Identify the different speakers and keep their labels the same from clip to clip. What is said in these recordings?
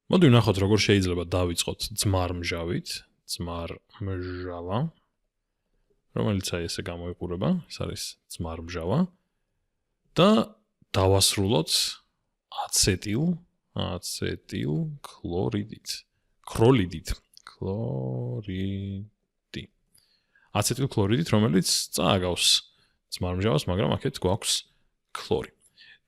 Speaker 1: მოდი ვნახოთ როგორ შეიძლება დავიწყოთ ძმარმჟავით, ძმარმჟავა, რომელიც აი ესე გამოიყურება, ეს არის ძმარმჟავა და დავასრულოთ აცეტილქლორიდით, აცეტილქლორიდით, რომელიც წააგავს ძმარმჟავას, მაგრამ აქეთ გვაქვს ქლორი.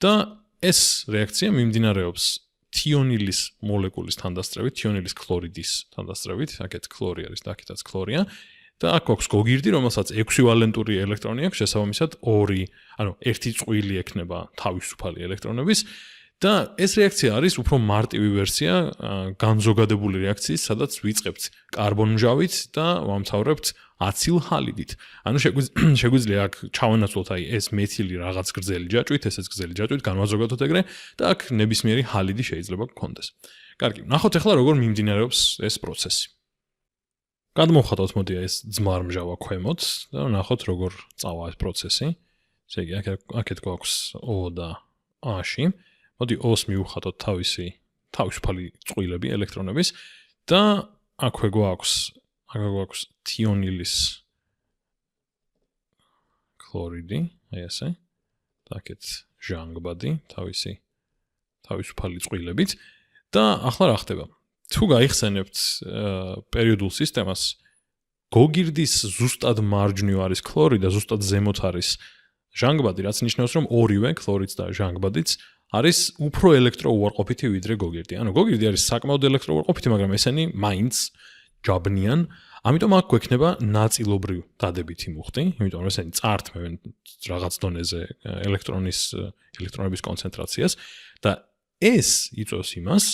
Speaker 1: და ეს რეაქცია მიმდინარეობს თიონილის მოლეკულის თანდასწრებით, თიონილის ქლორიდის თანდასწრებით, აქეთ ქლორი არის და აქეთაც ქლორია. და აქ გვაქვს გოგირდი, რომელსაც ექვივალენტური ელექტრონი აქვს, შესაბამისად 2, ანუ 1 წყვილი ექნება თავისუფალი ელექტრონების და ეს რეაქცია არის უფრო მარტივი ვერსია განზოგადებული რეაქციის, სადაც ვიწყებთ კარბონმჟავით და ვამთავრებთ აცილჰალიდით. ანუ შეგვიძლია აქ ჩავანაცვლოთ აი ეს მეთილი რაღაც გრძელი ჯაჭვით, ესეც გრძელი ჯაჭვით, განვაზოგადოთ ეგრე და აქ ნებისმიერი ჰალიდი შეიძლება გქონდეს. კარგი, ნახოთ ახლა როგორ მიმდინარეობს ეს პროცესი. გადმოვხატოთ მოდი ეს ძმარმჟავა ქვემოთ და ნახოთ როგორ წავა ეს პროცესი. ესე იგი, აქეთ გვაქვს O და A-ში. მოდი O-ს მივხატოთ თავისუფალი წყვილები ელექტრონების და აქვე გვაქვს თიონილის ქლორიდი, აი ესე. და აქეთ ჟანგბადი, თავისუფალი წყვილებით და ახლა რა ხდება? თუ გაიხსენებთ პერიოდულ სისტემას, გოგირდის ზუსტად მარჯვნივ არის ქლორი და ზუსტად ზემოთ არის ჟანგბადი, რაც ნიშნავს, რომ ორივე ქლორიც და ჟანგბადიც არის უფრო ელექტროუარყოფითი ვიდრე გოგირდი. ანუ გოგირდი არის საკმაოდ ელექტროუარყოფითი, მაგრამ ესენი მაინც ჯაბნიან, ამიტომ აქ გვექნება ნაწილობრივ დადებითი მუხტი, იმიტომ რომ ესენი წაართმევენ რაღაც დონეზე ელექტრონების კონცენტრაციას და ეს იწვევს იმას,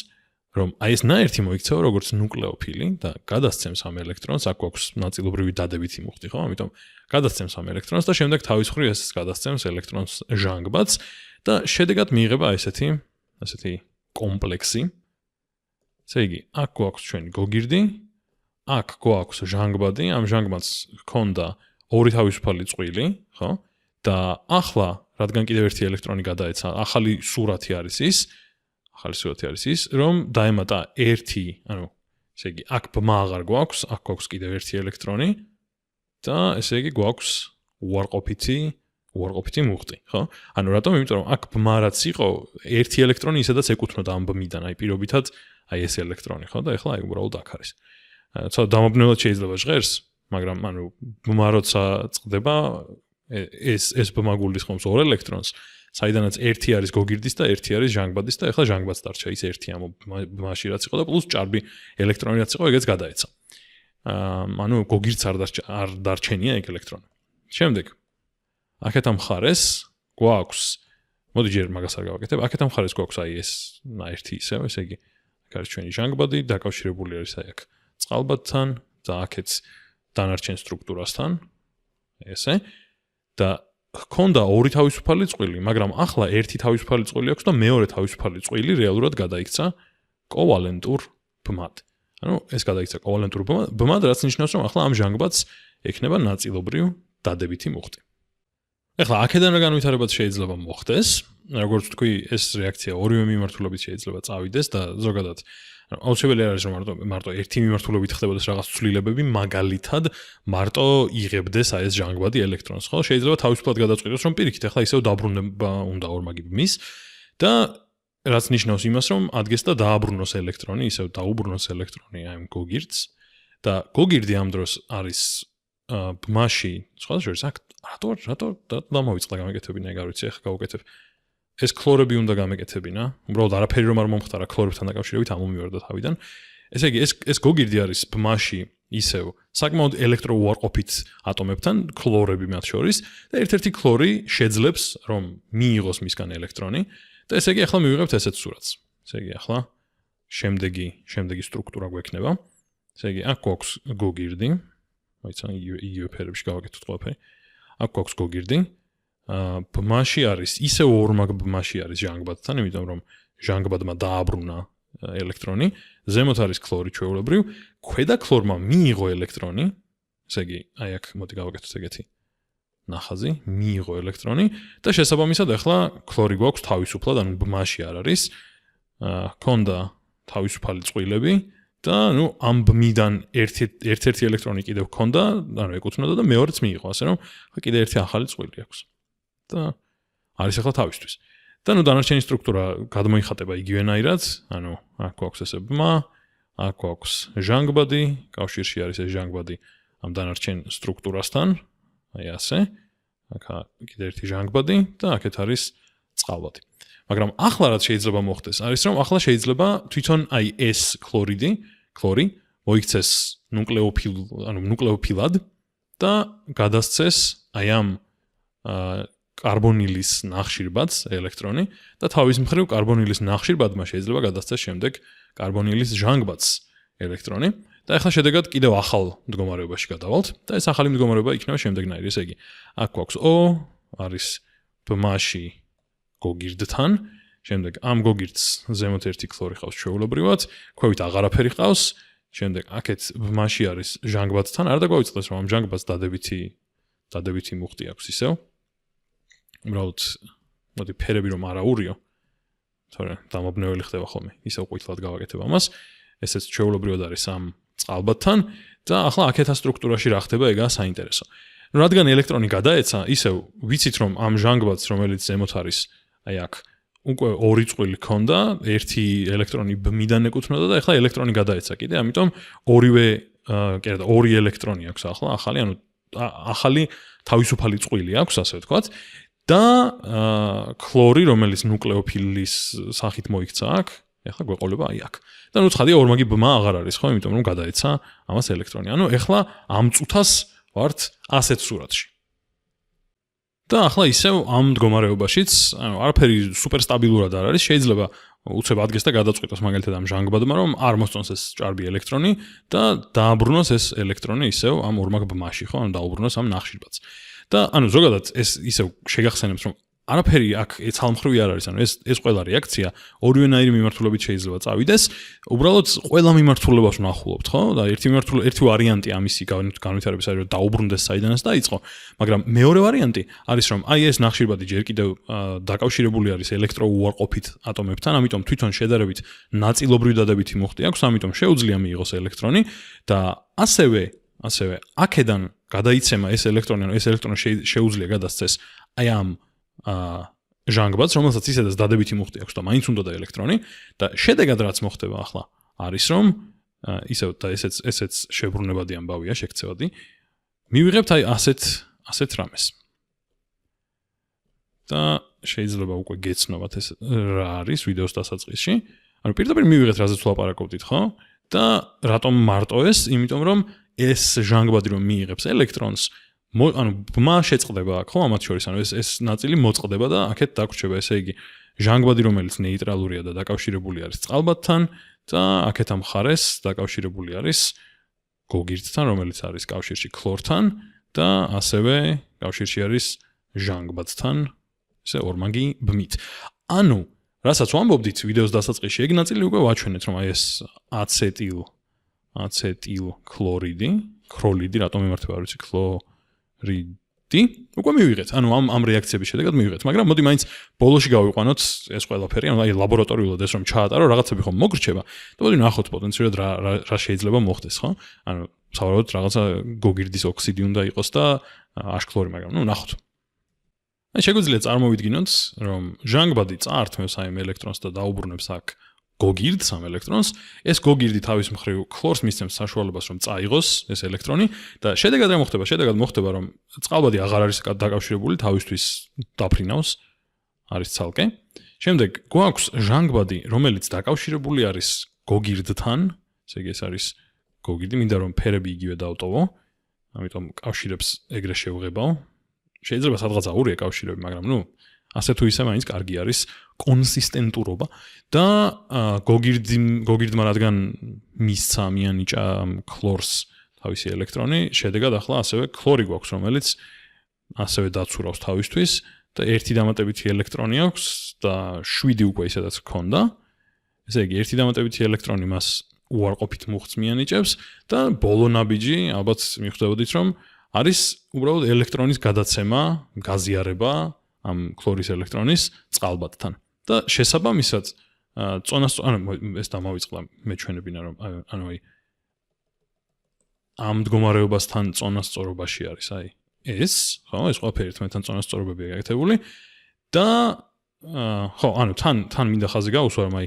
Speaker 1: რომ აი ეს ნაერთი მოიქცევა როგორც ნუკლეოფილი და გადასცემს ამ ელექტრონს, აქ გვაქვს ნაწილობრივი დადებითი მუხტი, ხო? ამიტომ გადასცემს ამ ელექტრონს და შემდეგ თავის მხრივ ეს გადასცემს ელექტრონს ჟანგბადს და შედეგად მიიღება ესეთი კომპლექსი. ესე იგი, აქ გვაქვს ჩვენი გოგირდი, აქ გვაქვს ჟანგბადი, ამ ჟანგბადს ჰქონდა 2 თავისუფალი წყვილი, ხო? და ახლა, რადგან კიდევ ერთი ელექტრონი გადაეცა, ახალი სურათი არის ის, რომ დაემატა 1, ანუ ესე იგი, აქ ბმა აღარ გვაქვს, აქ გვაქვს კიდევ ერთი ელექტრონი და ესე იგი გვაქვს უარყოფითი მუხტი, ხო? ანუ რატომ? იმიტომ რომ აქ ბმა რაც იყო, ერთი ელექტრონი ისედაც ეკუთვნოდა ამ ბმიდან, აი პირობითად აი ეს ელექტრონი, ხო? და ეხლა აი უბრალოდ აქ არის. ცოტა დამაბნევად შეიძლება ჟღერს, მაგრამ ანუ ბმა როცა წყდება, ეს ბმა გულისხმობს 2 ელექტრონს, საიდანაც 1 არის გოგირდის და 1 არის ჟანგბადის და ეხლა ჟანგბადს დარჩა ის 1 ამ ბმაში რაც იყო და პლუს ჭარბი ელექტრონი რაც იყო, ეგეც გადაეცა. ანუ გოგირდს არ დარჩენია ეგ ელექტრონი. შემდეგ აქეთ ამ მხარეს გვაქვს, მოდი ჯერ მაგას არ გავაკეთებ, აქეთ ამ მხარეს გვაქვს აი ეს ნაერთი ისევ, ესე იგი, აქ არის ჩვენი ჟანგბადი, დაკავშირებული არის აი აქ წყალბადთან და აქეთ დანარჩენ სტრუქტურასთან, ესე და ჰქონდა 2 თავისუფალი წყვილი, მაგრამ ახლა 1 თავისუფალი წყვილი აქვს და მეორე თავისუფალი წყვილი რეალურად გადაიქცა კოვალენტურ ბმად. ანუ ეს გადაიქცა კოვალენტურ ბმად, რაც ნიშნავს, რომ ახლა ამ ჟანგბადს ექნება ნაწილობრივ დადებითი მუხტი. ეხლა აქედან რა განვითარებაც შეიძლება მოხდეს, როგორც ვთქვი, ეს რეაქცია ორივე მიმართულებით შეიძლება წავიდეს და ზოგადად აუცილებელი არ არის რომ მარტო ერთი მიმართულებით ხდებოდეს რაღაც ცვლილებები, მაგალითად მარტო იღებდეს აი ეს ჟანგბადი ელექტრონს, ხო? შეიძლება თავისუფლად გადაწყვიტოს, რომ პირიქით ახლა ისევ დაბრუნება უნდა ორმაგი ბმის და რაც ნიშნავს იმას, რომ ადგეს და დააბრუნოს ელექტრონი, ისევ დაუბრუნოს ელექტრონი აი გოგირდს და გოგირდი ამ დროს არის ბმაში, სხვა შორის აქ რატო დამოვიწყდა გამეკეთებინა, ეგ არ ვიცი, ახლა გავუკეთებ. ეს ქლორები უნდა გამეკეთებინა, უბრალოდ არაფერი რომ არ მომხდარა ქლორებთან დაკავშირებით ამომივარდა თავიდან. ესე იგი, ეს გოგირდი არის ბმაში ისევ საკმაოდ ელექტროუარყოფით ატომებთან, ქლორები მათ შორის და ერთ-ერთი ქლორი შეძლებს რომ მიიღოს მისგან ელექტრონი და ესე იგი, ახლა მივიღებთ ესეთ სურათს. ესე იგი, ახლა შემდეგი სტრუქტურა გვექნება. ესე იგი, აქ გვაქვს გოგირდი, მოიცა იგივე ფერებში გავაკეთოთ ყველაფერი. აქ გვაქვს გოგირდი. ბმაში არის, ისევ ორმაგ ბმაში არის ჟანგბადთან, იმიტომ რომ ჟანგბადმა დააბრუნა ელექტრონი, ზემოთ არის ქლორი ჩვეულებრივ, ქვედა ქლორმა მიიღო ელექტრონი, ესე იგი, აი აქ მოდი გავაკეთოთ ეგეთი ნახაზი, მიიღო ელექტრონი და შესაბამისად ახლა ქლორი გვაქვს თავისუფლად, ანუ ბმაში არ არის, ჰქონდა თავისუფალი წყვილები და ამ ბმიდან ერთ-ერთი ელექტრონი კიდევ ჰქონდა, ეკუთვნოდა და მეორეც მიიღო, ასე რომ კიდევ ერთი ახალი წყვილი აქვს. და არის ახლა თავისთვის. და დანარჩენი სტრუქტურა გადმოიხატება იგივენაირად, აქ გვაქვს ესე ბმა, აქ გვაქვს ჟანგბადი, კავშირში არის ეს ჟანგბადი ამ დანარჩენ სტრუქტურასთან, აი ასე. აქ კიდევ ერთი ჟანგბადი და აქეთ არის წყალბადი. მაგრამ ახლა რაც შეიძლება მოხდეს, არის რომ ახლა შეიძლება თვითონ აი ეს ქლორი მოიქცეს ნუკლეოფილად და გადასცეს აი ამ კარბონილის ნახშირბადს ელექტრონი და თავის მხრივ კარბონილის ნახშირბადმა შეიძლება გადასცეს შემდეგ კარბონილის ჟანგბადს ელექტრონი და ახლა შედეგად კიდევ ახალ მდგომარეობაში გადავალთ და ეს ახალი მდგომარეობა იქნება შემდეგნაირი, ესე იგი აქ გვაქვს O არის ბმაში გოგირდთან, შემდეგ ამ გოგირდს ზემოთ ერთი ქლორი ყავს ჩვეულებრივად, ქვევით აღარაფერი ყავს, შემდეგ აქეთ ბმაში არის ჟანგბადთან, არ დაგვაუწყდეს რომ ამ ჟანგბადს დადებითი მუხტი აქვს ისევ. უბრალოდ მოდი ფერები რომ არა ურიო, თორემ დამაბნეველი ხდება ხოლმე, ისევ ყვითლად გავაკეთებ ამას, ესეც ჩვეულებრივად არის ამ წყალბადთან და ახლა აქეთა სტრუქტურაში რა ხდება, ეგაა საინტერესო. რადგან ელექტრონი გადაეცა, ისევ ვიცით რომ ამ ჟანგბადს, რომელიც ზემოთ არის, აი აქ უკვე ორი წყვილი ჰქონდა, ერთი ელექტრონი ბმიდან ეკუთვნოდა და ახლა ელექტრონი გადაეცა კიდე, ამიტომ ორი ელექტრონი აქვს ახლა, ახალი თავისუფალი წყვილი აქვს, ასე ვთქვათ. და ქლორი, რომელიც ნუკლეოფილის სახით მოიქცა აქ, ეხლა გვეყოლება აი აქ. და ცხადია ორმაგი ბმა აღარ არის, ხო, იმიტომ რომ გადაეცა ამას ელექტრონი. ეხლა ამ წუთას ვართ ასეთ სურათში. და ახლა ისევ ამ მდგომარეობაშიც, არაფერი სუპერ სტაბილურად არ არის, შეიძლება უცებ ადგეს და გადაწყვიტოს მაგალითად ამ ჟანგბადმა, რომ არ მოსწონს ეს ჭარბი ელექტრონი და დააბრუნოს ეს ელექტრონი ისევ ამ ორმაგ ბმაში, ხო, დაუბრუნოს ამ ნახშირბადს. და ზოგადად ეს ისევ შეგახსენებთ რომ არაფერი აქ ცალმხრივი არ არის, ეს ყველა რეაქცია ორივენაირი მიმართულებით შეიძლება წავიდეს, უბრალოდ ყველა მიმართულებას ვნახულობთ, ხო? და ერთი ვარიანტი ამისი განვითარების არის რომ დაუბრუნდეს საიდანაც დაიწყო, მაგრამ მეორე ვარიანტი არის რომ აი ეს ნახშირბადი ჯერ კიდევ დაკავშირებული არის ელექტროუარყოფით ატომებთან, ამიტომ თვითონ შედარებით ნაწილობრივ დადებითი მუხტი აქვს, ამიტომ შეუძლია მიიღოს ელექტრონი და ასევე აქედან გადაიცემა ეს ელექტრონი შეუძლია გადასცეს აი ამ ჟანგბადს, რომელსაც ისედაც დადებითი მუხტი აქვს და მაინც უნდა და ელექტრონი და შედეგად რაც მოხდება ახლა არის რომ ისევ და ესეც შებრუნებადი ამბავია, შეგცევადი. მივიღებთ აი ასეთ რამეს. და შეიძლება უკვე გეცნობათ ეს რა არის ვიდეოს დასაწყისში. პირდაპირ მივიღეთ რაზეც ვლაპარაკობდით, ხო? და რატომ მარტო ეს? იმიტომ რომ ეს ჟანგბადი რომ მიიღებს ელექტრონს, ბმა შეწყდება აქ, ხო, ამათ შორის, ეს ნაწილი მოწყდება და აქეთ დაგვრჩება, ესე იგი, ჟანგბადი, რომელიც ნეიტრალურია და დაკავშირებული არის წყალბადთან და აქეთ ამ მხარეს დაკავშირებული არის გოგირდთან, რომელიც არის კავშირში ქლორთან და ასევე კავშირში არის ჟანგბადთან, ესე ორმაგი ბმით. რასაც ვამბობდით ვიდეოს დასაწყისში, ეგ ნაწილი უკვე ვაჩვენეთ, რომ აი ეს აცეტილ ქლორიდი, ქროლიდი, რატომ იმართება არ ვიცი, ქლორიდი, უკვე მივიღეთ. ამ რეაქციების შედეგად მივიღეთ, მაგრამ მოდი მაინც ბოლოში გავიყვანოთ ეს ყველაფერი, აი ლაბორატორიულად ეს რომ ჩაატარო, რაღაცები ხომ მოგრჩება და მოდი ნახოთ პოტენციურად რა შეიძლება მოხდეს, ხო? სავარაუდოდ რაღაცა გოგირდის ოქსიდი უნდა იყოს და აშქლორი, მაგრამ ნახოთ. შეგვიძლია წარმოვიდგინოთ, რომ ჟანგბადი წაართმევს აი ამ ელექტრონს და დაუბრუნებს აქ გოგირდს ამ ელექტრონს, ეს გოგირდი თავის მხრივ ქლორს მისცემს საშუალებას რომ წაიღოს ეს ელექტრონი და შედეგად რა მოხდება? შედეგად მოხდება რომ წყალბადი აღარ არის დაკავშირებული, თავისთვის დაფრინავს, არის ცალკე. შემდეგ გვაქვს ჟანგბადი, რომელიც დაკავშირებული არის გოგირდთან, ესე იგი ეს არის გოგირდი, მინდა რომ ფერები იგივე დავტოვო, ამიტომ კავშირებს ეგრე შევღებავ. შეიძლება სადღაც აურია კავშირები, მაგრამ ასე თუ ისე მაინც კარგი არის კონსისტენტურობა და გოგირდმა რადგან მისცა მიანიჭა ქლორს თავისი ელექტრონი, შედეგად ახლა ასევე ქლორი გვაქვს, რომელიც ასევე დაცურავს თავისთვის და ერთი დამატებითი ელექტრონი აქვს და 7 უკვე ისედაც ჰქონდა. ესე იგი, ერთი დამატებითი ელექტრონი მას უარყოფით მუხტს მიანიჭებს და ბოლო ნაბიჯი, ალბათ მიხვდებოდით, რომ არის უბრალოდ ელექტრონის გადაცემა, გაზიარება ამ ქლორის ელექტრონის წყალბადთან. და შესაბამისად, ეს დამავიწყდა მეჩვენებინა რომ აი ამ მდგომარეობასთან წონასწორობაში არის აი ეს ეს ყველაფერი ერთმანეთთან წონასწორობებია გაკეთებული და თან მინდა ხაზი გაუსვა რომ აი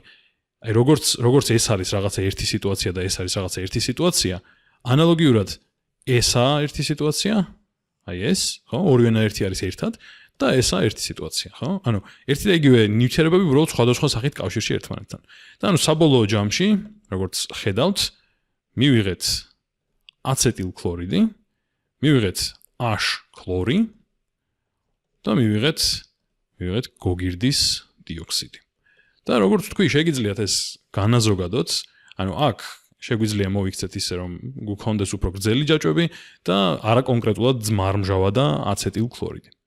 Speaker 1: როგორც ეს არის რაღაცა ერთი სიტუაცია და ეს არის რაღაცა ერთი სიტუაცია ანალოგიურად ესაა ერთი სიტუაცია აი ეს ორივენაერთი არის ერთად და ესაა ერთი სიტუაცია ერთი და იგივე ნივთიერებები უბრალოდ სხვადასხვა სახით კავშირში ერთმანეთთან და საბოლოო ჯამში როგორც ხედავთ მივიღეთ აცეტილქლორიდი მივიღეთ H ქლორი და მივიღეთ გოგირდის დიოქსიდი და როგორც თქვი შეგიძლიათ ეს განაზოგადოთ აქ შეგვიძლია მოვიქცეთ ისე რომ გქონდეს უფრო გრძელი ჯაჭვები და არა კონკრეტულად ძმარმჟავა და აცეტილქლორიდი